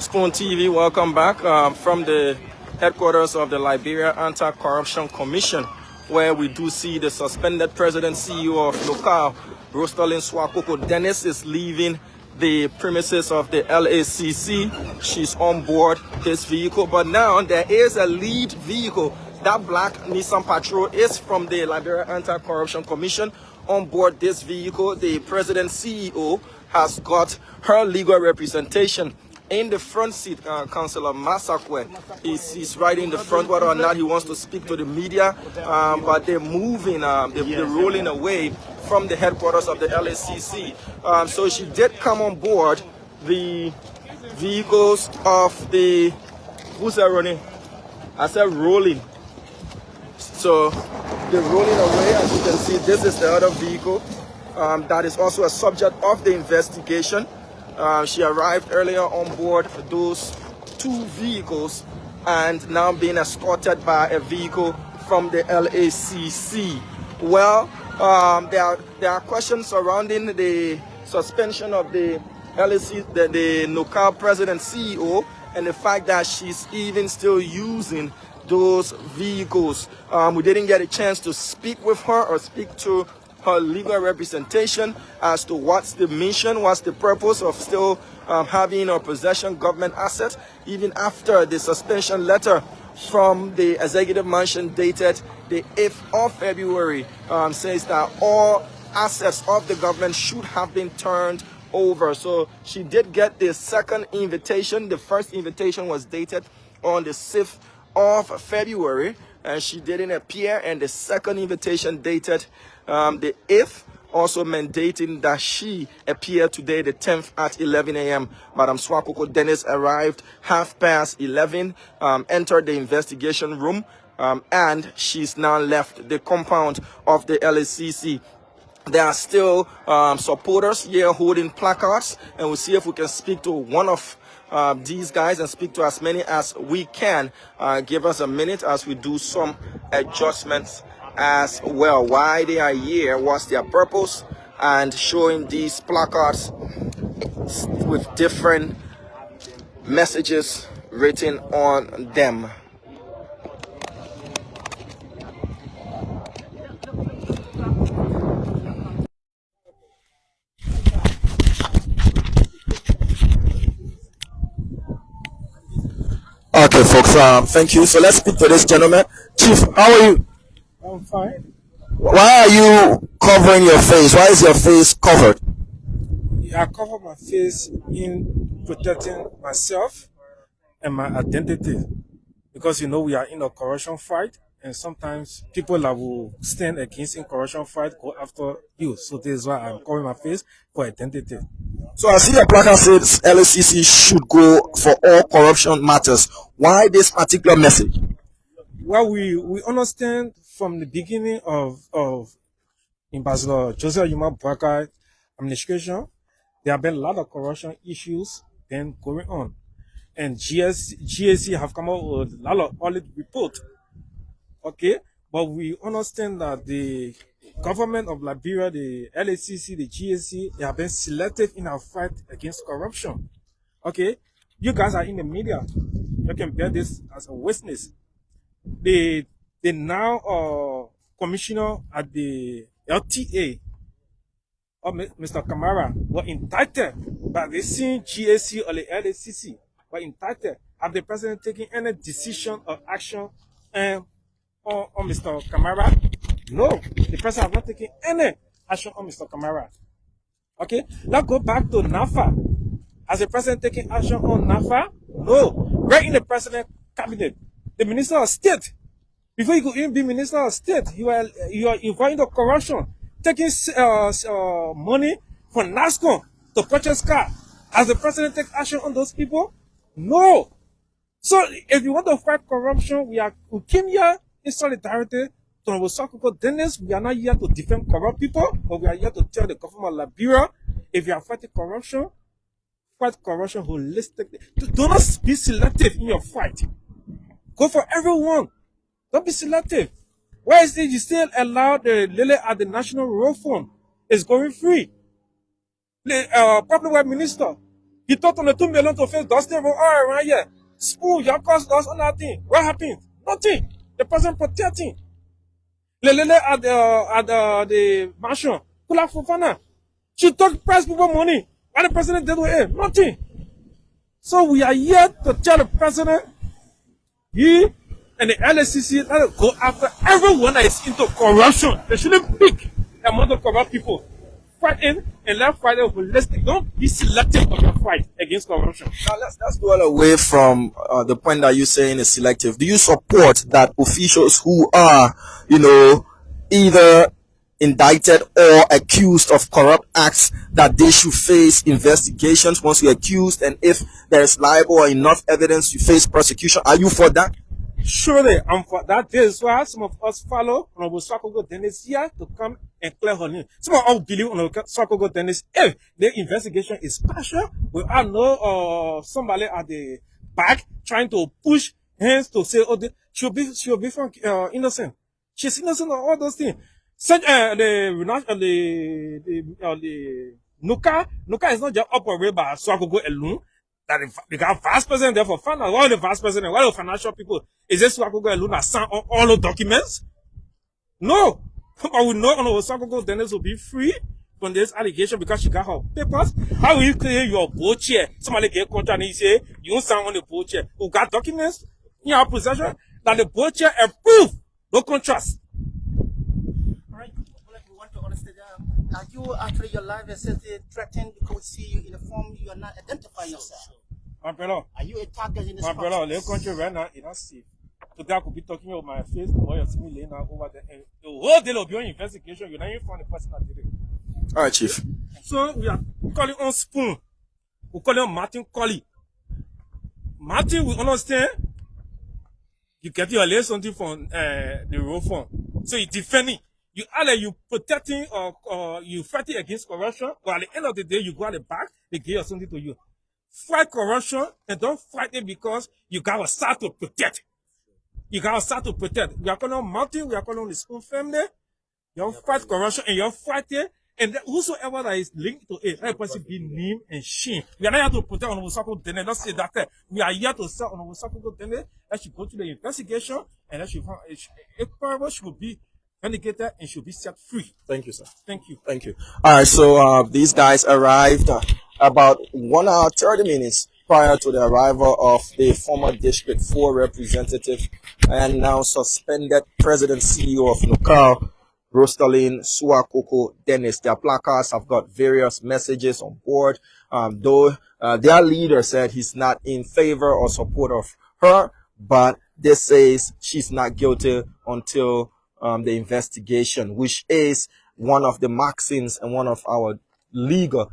Spoon TV, welcome back from the headquarters of the Liberia Anti-Corruption Commission, where we do see the suspended president CEO of NOCAL, Rustonlyn Suacoco Dennis, is leaving the premises of the LACC. She's on board his vehicle, but now there is a lead vehicle. That black Nissan Patrol is from the Liberia Anti-Corruption Commission. On board this vehicle, the president CEO has got her legal representation. In the front seat, Councillor Masakwe is right in the front, whether or not he wants to speak to the media, but they're moving, they're rolling away from the headquarters of the LACC. So she did come on board the vehicles of the, who's that running? I said rolling. So they're rolling away. As you can see, this is the other vehicle that is also a subject of the investigation. She arrived earlier on board those two vehicles and now being escorted by a vehicle from the LACC. Well, there are questions surrounding the suspension of the LACC, the NOCAL president CEO, and the fact that she's even still using those vehicles. We didn't get a chance to speak with her or speak to her legal representation as to what's the mission, what's the purpose of still having in our possession government assets, even after the suspension letter from the executive mansion dated the 8th of February says that all assets of the government should have been turned over. So she did get the second invitation. The first invitation was dated on the 6th of February, and she didn't appear, and the second invitation dated the 8th, also mandating that she appear today, the 10th, at 11 a.m. Madam Suacoco Dennis arrived 11:30, entered the investigation room, and she's now left the compound of the LACC. There are still supporters here holding placards, and we'll see if we can speak to one of these guys and speak to as many as we can. Give us a minute as we do some adjustments as well. Why they are here, what's their purpose, and showing these placards with different messages written on them. Okay, folks, thank you. So let's speak to this gentleman. Chief, how are you? I'm fine. Why are you covering your face? Why is your face covered? I cover my face in protecting myself and my identity, because we are in a corruption fight, and sometimes people that will stand against in corruption fight go after you. So this is why I'm covering my face for identity. So I see your placard says LACC should go for all corruption matters. Why this particular message? Well, we understand from the beginning of Ambassador Joseph Yuma Bwaka administration, there have been a lot of corruption issues been going on, and GAC have come up with a lot of audit report. Okay, but we understand that the government of Liberia, the LACC, the GAC, they have been selective in our fight against corruption. Okay, you guys are in the media, you can bear this as a witness. The now commissioner at the LTA, Mr. Kamara, were indicted by the same GAC or the LACC, were indicted. Have the president taken any decision or action on Mr. Kamara? No, the president has not taken any action on Mr. Kamara. Okay, let's go back to NAFA. Has the president taken action on NAFA? No. Right in the president cabinet, the minister of state, before you could even be minister of state, you are involved in corruption, taking money from NASCO to purchase car. Has the president taken action on those people? No. So if you want to fight corruption, we came here in solidarity to Suacoco Dennis. We are not here to defend corrupt people, but we are here to tell the government of Liberia, if you are fighting corruption, fight corruption holistically. Do not be selective in your fight. Go for everyone. Don't be selective. Why is it you still allow the lily at the National Road Fund is going free? The Public Works Minister, He thought on the 2 million to face Dustin all around here. Spoon, your cost us on that thing. What happened? Nothing. The person protecting. Lelele at the mansion. Kula Fofana. She took price people money. What the president did with it? Nothing. So we are here to tell the president, he and the LACC, let us go after everyone that is into corruption. They shouldn't pick among the corrupt people. Fight in and let fight holistic. Don't be selective of your fight against corruption. Now let's dwell away from the point that you're saying is selective. Do you support that officials who are, either indicted or accused of corrupt acts, that they should face investigations once you're accused, and if there is liable or enough evidence, you face prosecution? Are you for that? Surely, I'm for that. This is why some of us follow Honorable Suacoco Dennis here to come and clear her name. Some of us believe Honorable Suacoco Dennis, if the investigation is partial, we all know somebody at the back trying to push hands to say, oh, she'll be found innocent. She's innocent of all those things. Such the NOCAL is not just operated by Suacoco alone. That they got vice president there for fun. All the vice president, all the financial people, is this Suacoco alone that sign all the documents? No. I will not know Suacoco Dennis will be free from this allegation because she got her papers. How will you clear your board chair? Somebody get contract and he say you don't sign on the board chair. Who got documents in your possession that the board chair approved? No contrast. Alright, we want to understand. Are you actually your life is threatened because we see you in a form you are not identifying yourself? My brother. Are you a target in this My process? brother, the country right now is not safe. Today I could be talking about my face, the way you see me laying out over there. And the whole day of your investigation, you're not even find the person that did it. All right, Chief. So we are calling on Spoon. We call on Martin Colley. Martin, we understand. You get your lay something from the road fund. So you defending. You either you protecting or you fighting against corruption, or at the end of the day you go at the back, they give something to you. Fight corruption and don't fight it because you gotta start to protect. You gotta start to protect. We are calling on Martin, we are calling on the Spoon family. You fight corruption and you fight it. And whosoever that is linked to it, that person be named and shame. We are not here to protect Honorable Suacoco Dennis. Don't say that. We are here to say Honorable Suacoco Dennis that should go to the investigation and that should find a should be vindicated and should be set free. Thank you, sir. Thank you. Thank you. All right, so these guys arrived about 1 hour 30 minutes prior to the arrival of the former District 4 representative and now suspended President CEO of NOCAL, Rustonlyn Suacoco Dennis. Their placards have got various messages on board, though their leader said he's not in favor or support of her, but this says she's not guilty until the investigation, which is one of the maxims and one of our legal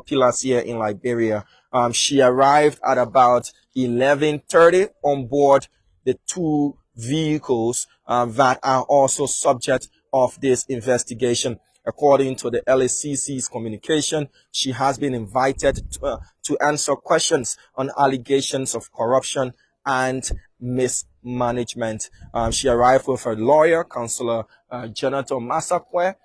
pillars here in Liberia. She arrived at about 11:30 on board the 2 vehicles that are also subject of this investigation. According to the LACC's communication, she has been invited to answer questions on allegations of corruption and mismanagement. She arrived with her lawyer, Councillor Jonathan Masakwe.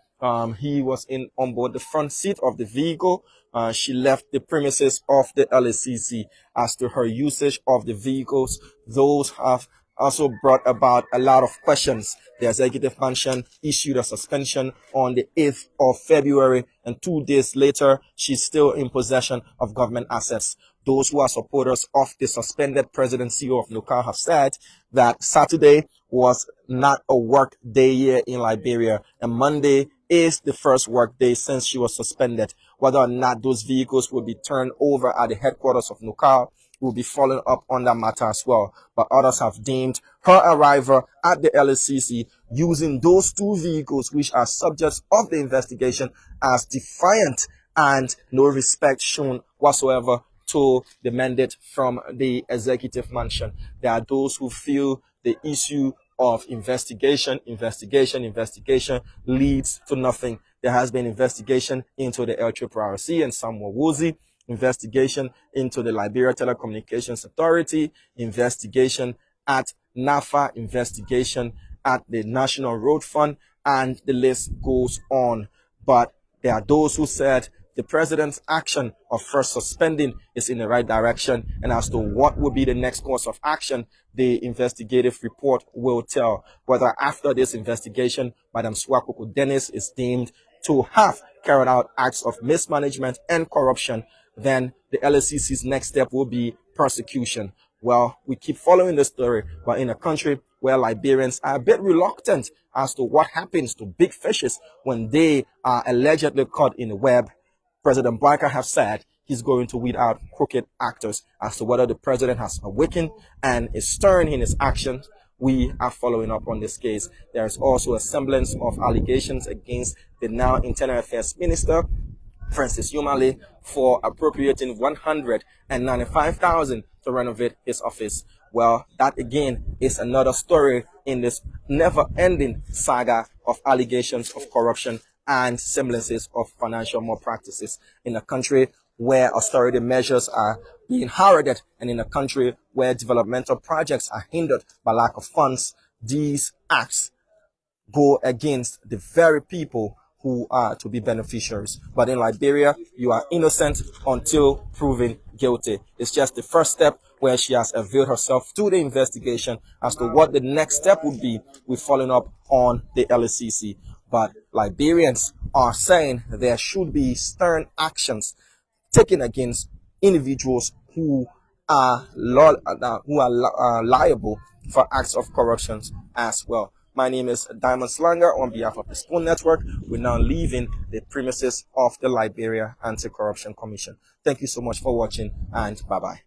He was on board the front seat of the vehicle. She left the premises of the LACC. As to her usage of the vehicles, those have also brought about a lot of questions. The executive mansion issued a suspension on the 8th of February, and 2 days later, she's still in possession of government assets. Those who are supporters of the suspended President CEO of NOCAL have said that Saturday was not a work day here in Liberia, and Monday is the first work day since she was suspended. Whether or not those vehicles will be turned over at the headquarters of NOCAL will be following up on that matter as well. But others have deemed her arrival at the LACC using those 2 vehicles, which are subjects of the investigation, as defiant and no respect shown whatsoever to the mandate from the executive mansion. There are those who feel the issue of investigation leads to nothing. There has been investigation into the LACC and Samuel Woolsey, investigation into the Liberia Telecommunications Authority, investigation at NAFA, investigation at the National Road Fund, and the list goes on. But there are those who said the president's action of first suspending is in the right direction, and as to what will be the next course of action, the investigative report will tell. Whether after this investigation, Madam Suacoco Dennis is deemed to have carried out acts of mismanagement and corruption, then the LACC's next step will be prosecution. Well, we keep following the story, but in a country where Liberians are a bit reluctant as to what happens to big fishes when they are allegedly caught in the web, President Barker has said he's going to weed out crooked actors. As to whether the president has awakened and is stern in his actions, we are following up on this case. There is also a semblance of allegations against the now Internal Affairs Minister, Francis Yumale, for appropriating $195,000 to renovate his office. Well, that again is another story in this never-ending saga of allegations of corruption and semblances of financial malpractices in a country where austerity measures are being heralded, and in a country where developmental projects are hindered by lack of funds. These acts go against the very people who are to be beneficiaries. But in Liberia, you are innocent until proven guilty. It's just the first step where she has availed herself to the investigation. As to what the next step would be, we're following up on the LACC. But Liberians are saying there should be stern actions taken against individuals who are liable for acts of corruption as well. My name is Diamond Slanger on behalf of the Spoon Network. We're now leaving the premises of the Liberia Anti-Corruption Commission. Thank you so much for watching, and bye-bye.